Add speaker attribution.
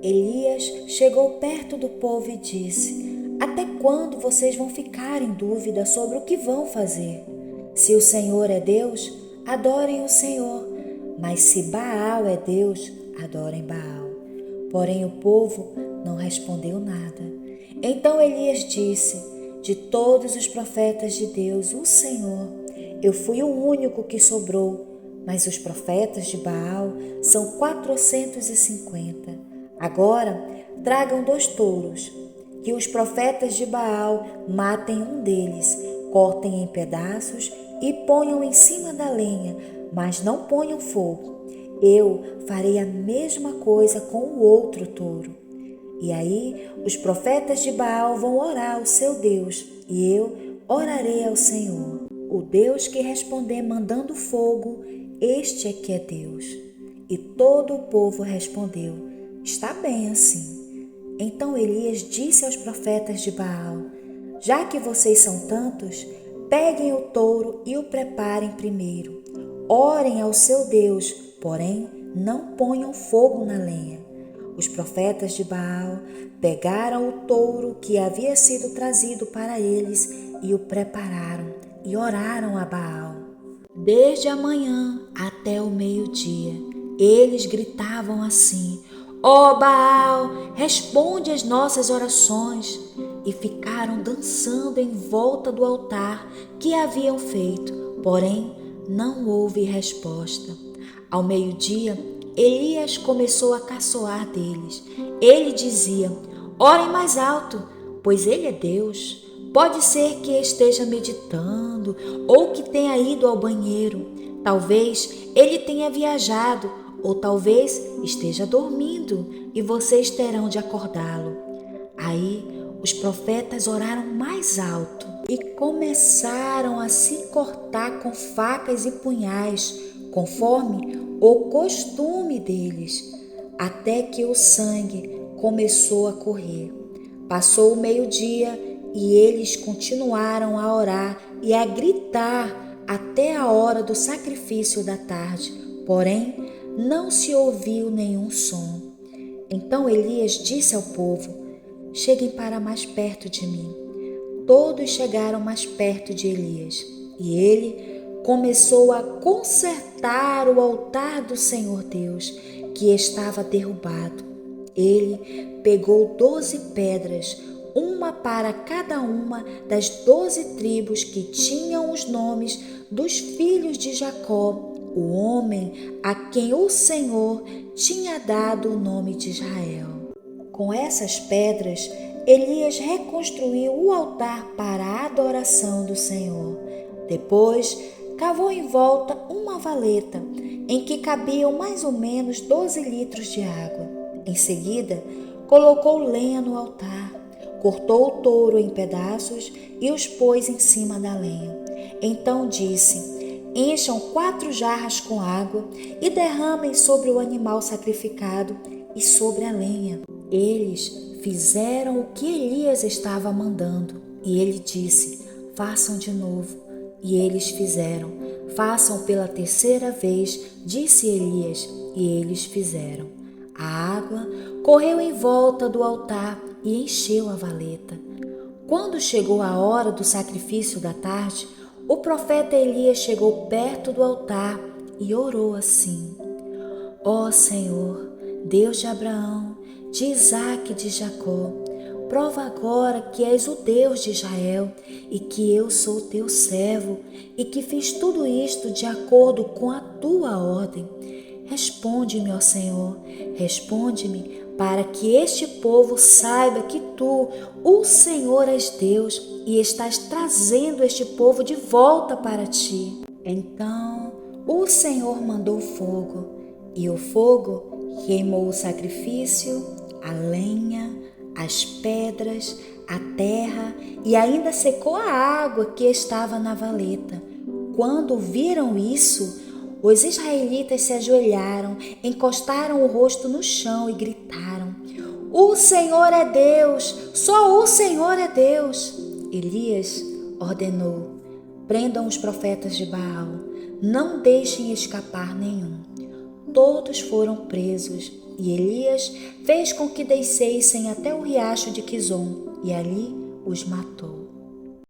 Speaker 1: Elias chegou perto do povo e disse: Até quando vocês vão ficar em dúvida sobre o que vão fazer? Se o Senhor é Deus, adorem o Senhor, mas se Baal é Deus, adorem Baal. Porém o povo não respondeu nada. Então Elias disse: De todos os profetas de Deus, o Senhor, eu fui o único que sobrou, mas os profetas de Baal são 450. Agora tragam 2 touros, que os profetas de Baal matem um deles, cortem em pedaços e ponham em cima da lenha, mas não ponham fogo. Eu farei a mesma coisa com o outro touro. E aí os profetas de Baal vão orar ao seu Deus, e eu orarei ao Senhor. O Deus que responder mandando fogo, este é que é Deus. E todo o povo respondeu: Está bem assim. Então Elias disse aos profetas de Baal: Já que vocês são tantos, peguem o touro e o preparem primeiro. Orem ao seu Deus, porém não ponham fogo na lenha. Os profetas de Baal pegaram o touro que havia sido trazido para eles e o prepararam e oraram a Baal. Desde a manhã até o meio-dia, eles gritavam assim: Ó Baal, responde às nossas orações. E ficaram dançando em volta do altar que haviam feito, porém não houve resposta. Ao meio-dia, Elias começou a caçoar deles. Ele dizia: Orem mais alto, pois ele é Deus. Pode ser que esteja meditando ou que tenha ido ao banheiro. Talvez ele tenha viajado ou talvez esteja dormindo e vocês terão de acordá-lo. Aí os profetas oraram mais alto e começaram a se cortar com facas e punhais, conforme o costume deles, até que o sangue começou a correr. Passou o meio-dia e eles continuaram a orar e a gritar até a hora do sacrifício da tarde, porém não se ouviu nenhum som. Então Elias disse ao povo: Cheguem para mais perto de mim. Todos chegaram mais perto de Elias e ele começou a consertar o altar do Senhor Deus, que estava derrubado. Ele pegou 12 pedras, uma para cada uma das 12 tribos que tinham os nomes dos filhos de Jacó, o homem a quem o Senhor tinha dado o nome de Israel. Com essas pedras, Elias reconstruiu o altar para a adoração do Senhor. Depois, cavou em volta uma valeta, em que cabiam mais ou menos 12 litros de água. Em seguida, colocou lenha no altar, cortou o touro em pedaços e os pôs em cima da lenha. Então disse: Encham 4 jarras com água e derramem sobre o animal sacrificado e sobre a lenha. Eles fizeram o que Elias estava mandando, e ele disse: Façam de novo. E eles fizeram. Façam pela 3ª vez, disse Elias, e eles fizeram. A água correu em volta do altar e encheu a valeta. Quando chegou a hora do sacrifício da tarde, o profeta Elias chegou perto do altar e orou assim: Ó Senhor, Deus de Abraão, de Isaque e de Jacó, prova agora que és o Deus de Israel e que eu sou teu servo e que fiz tudo isto de acordo com a tua ordem. Responde-me, ó Senhor, responde-me, para que este povo saiba que tu, o Senhor, és Deus e estás trazendo este povo de volta para ti. Então o Senhor mandou fogo, e o fogo queimou o sacrifício, a lenha, as pedras, a terra e ainda secou a água que estava na valeta. Quando viram isso, os israelitas se ajoelharam, encostaram o rosto no chão e gritaram: O Senhor é Deus! Só o Senhor é Deus! Elias ordenou: Prendam os profetas de Baal, não deixem escapar nenhum. Todos foram presos E Elias fez com que descessem até o riacho de Quizom, e ali os matou.